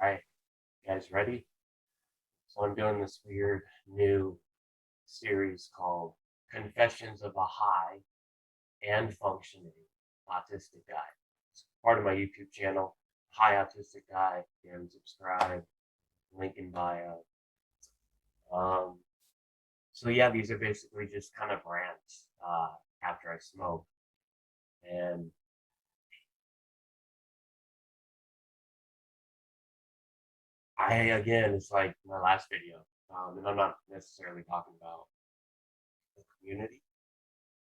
Alright, you guys ready? So I'm doing this weird new series called Confessions of a High and Functioning Autistic Guy. It's part of my YouTube channel, High Autistic Guy. And subscribe, link in bio. Um, so yeah, these are basically just kind of rants after I smoke. And it's like my last video. And I'm not necessarily talking about the community.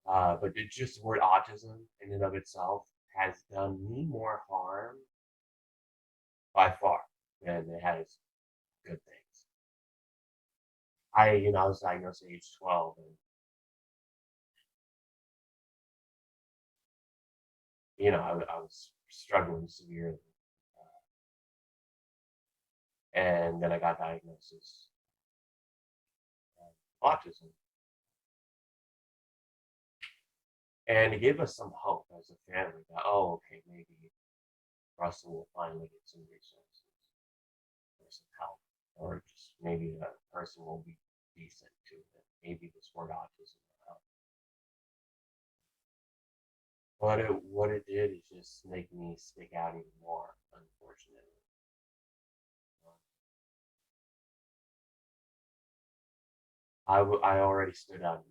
But just the word autism in and of itself has done me more harm by far than it has good things. I was diagnosed at age 12, and I was struggling severely, and then I got diagnosed as autism, and it gave us some hope as a family that okay, maybe Russell will finally get some resources or some help, or just maybe a person will be decent to it. Maybe this word autism will help. What it did is just make me stick out even more, unfortunately. I already stood out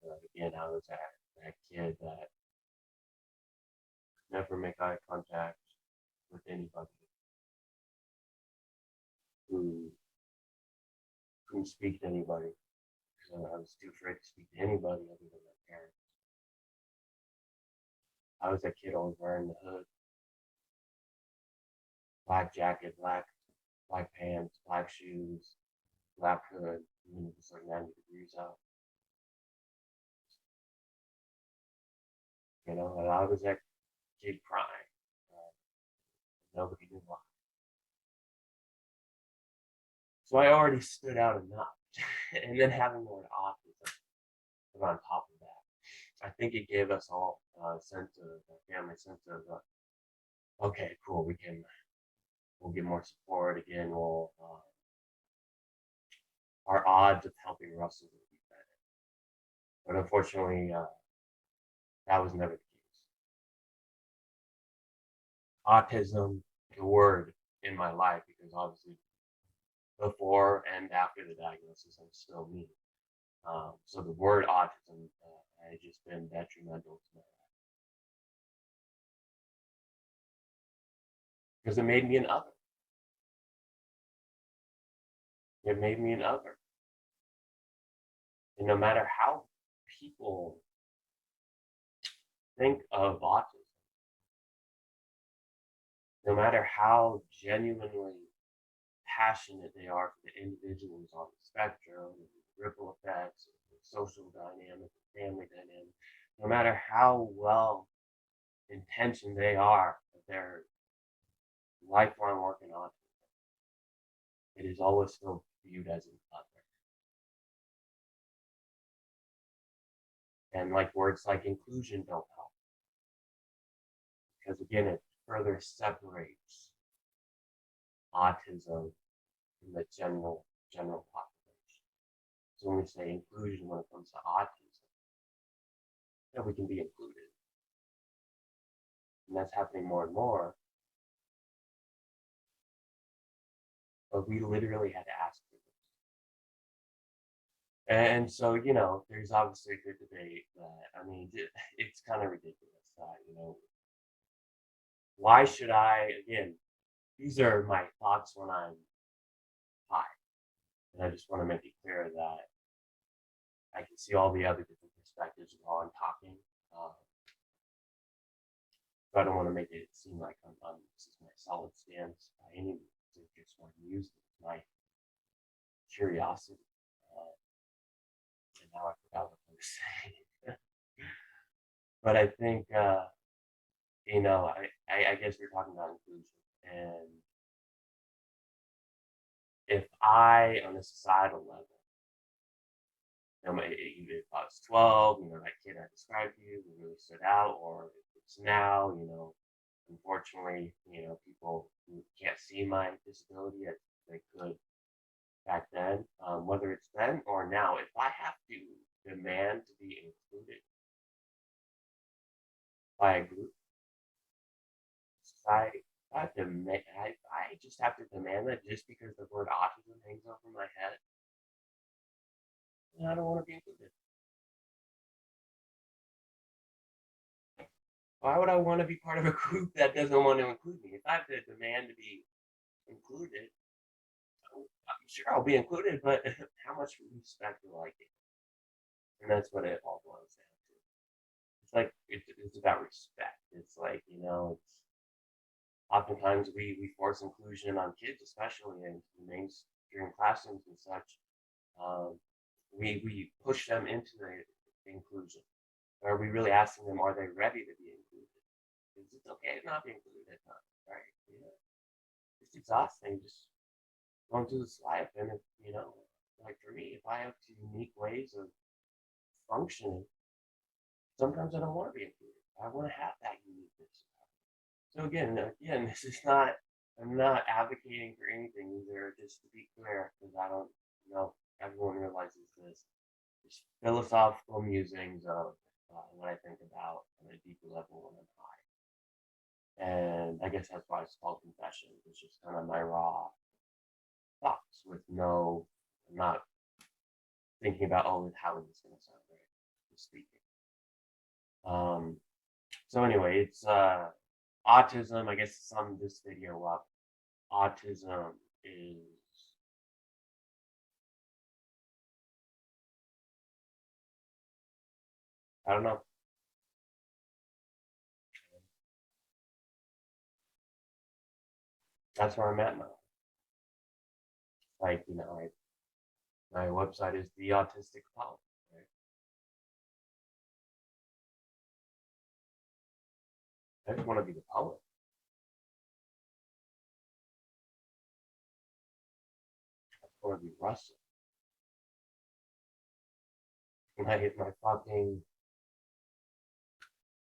enough. Again, I was that kid that could never make eye contact with anybody, who couldn't speak to anybody because I was too afraid to speak to anybody other than my parents. I was that kid always wearing the hood, black jacket, black pants, black shoes, black hood, even if it's like 90 degrees out. And I was that kid crying. Uh, Nobody knew why. So I already stood out enough. And then having the word autism put on top of that, I think it gave us all a sense of a family sense of, okay, cool, we'll get more support again. Our odds of helping Russell will be better. But unfortunately, that was never the case. Autism, the word in my life, because obviously before and after the diagnosis, I'm still me. So the word autism has just been detrimental to my life because it made me an other. It made me an other. And no matter how people think of autism, no matter how genuinely passionate they are for the individuals on the spectrum, the ripple effects, the social dynamic, the family dynamic, no matter how well intentioned they are with their lifelong work in autism, it is always still viewed as an other. And like words like inclusion don't help because again, it further separates autism from the general population. So when we say inclusion when it comes to autism, we can be included, and that's happening more and more. But we literally had to ask for this. And so, there's obviously a good debate that, it's kind of ridiculous that, why should again, these are my thoughts when I'm high. And I just want to make it clear that I can see all the other different perspectives while I'm talking. So I don't want to make it seem like this is my solid stance by any means. I just want to use my curiosity. And now I forgot what I was saying. But I think, I guess we're talking about inclusion. And if on a societal level, if I was 12, that kid I described to you who really stood out, or if it's now, Unfortunately, people who can't see my disability as they could back then, whether it's then or now, if I have to demand to be included by a group society, I just have to demand that just because the word autism hangs over my head, and I don't want to be included. Why would I want to be part of a group that doesn't want to include me? If I have to demand to be included, I'm sure I'll be included, but how much respect do I get? And that's what it all boils down to. It's like it's about respect. It's like it's oftentimes we force inclusion on kids, especially in mainstream classrooms and such. Um, we push them into the inclusion. Are we really asking them, are they ready to be included? Because it's okay to not be included at times, right? It's exhausting just going through this life. And if, like for me, if I have two unique ways of functioning, sometimes I don't want to be included. I want to have that uniqueness. So again, this is not. I'm not advocating for anything either. Just to be clear, because I don't know everyone realizes this. Just philosophical musings of what I think about on a deeper level when I'm high, and I guess that's why it's called confession. It's just kind of my raw thoughts with no, I'm not thinking about how is this going to sound right. Just speaking. So anyway, it's autism. I guess to sum this video up, autism is I don't know. That's where I'm at now. Like my website is the autistic poet. Right? I just want to be the poet. I want to be Russell. When I hit my fucking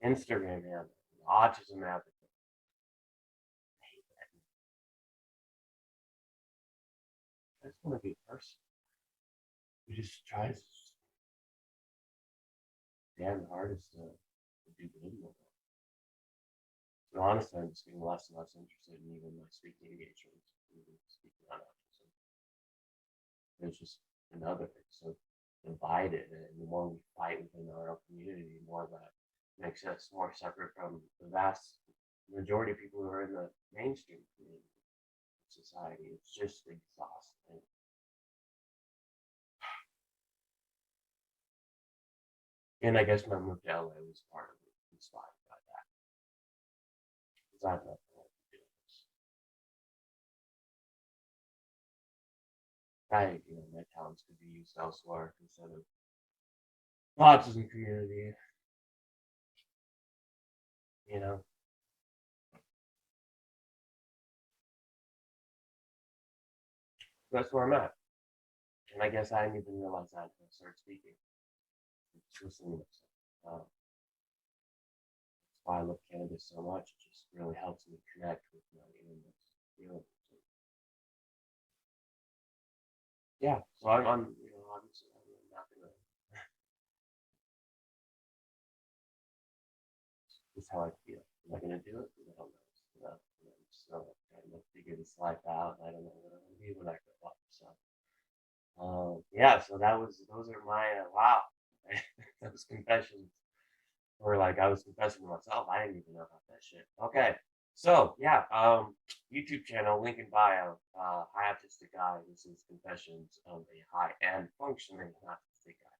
Instagram handle, autism advocate. I hate that. I just want to be a person who just tries damn hardest to do good in the world. So honestly, I'm just getting less and less interested in even my speaking engagements, even speaking on autism. There's just another thing so divided, and the more we fight within our own community, the more that makes us more separate from the vast majority of people who are in the mainstream community society. It's just exhausting. And I guess my move to LA was part of it, inspired by that. Because I have nothing else to do with this. My talents could be used elsewhere instead of autism community. You know, that's where I'm at. And I guess I didn't even realize that until I started speaking. Just listening to myself. That's why I love cannabis so much. It just really helps me connect with my innermost feelings. Yeah, so I'm obviously I'm not gonna. This is how I feel. Am I gonna do it? I don't know. I'm still trying to figure this life out. I don't know what I'm gonna be when I grow up. So, yeah. So those are my wow. Those confessions. Or like I was confessing to myself, I didn't even know about that shit. Okay, so yeah, YouTube channel, link in bio. High autistic guy. This is confessions of a high and functioning autistic guy.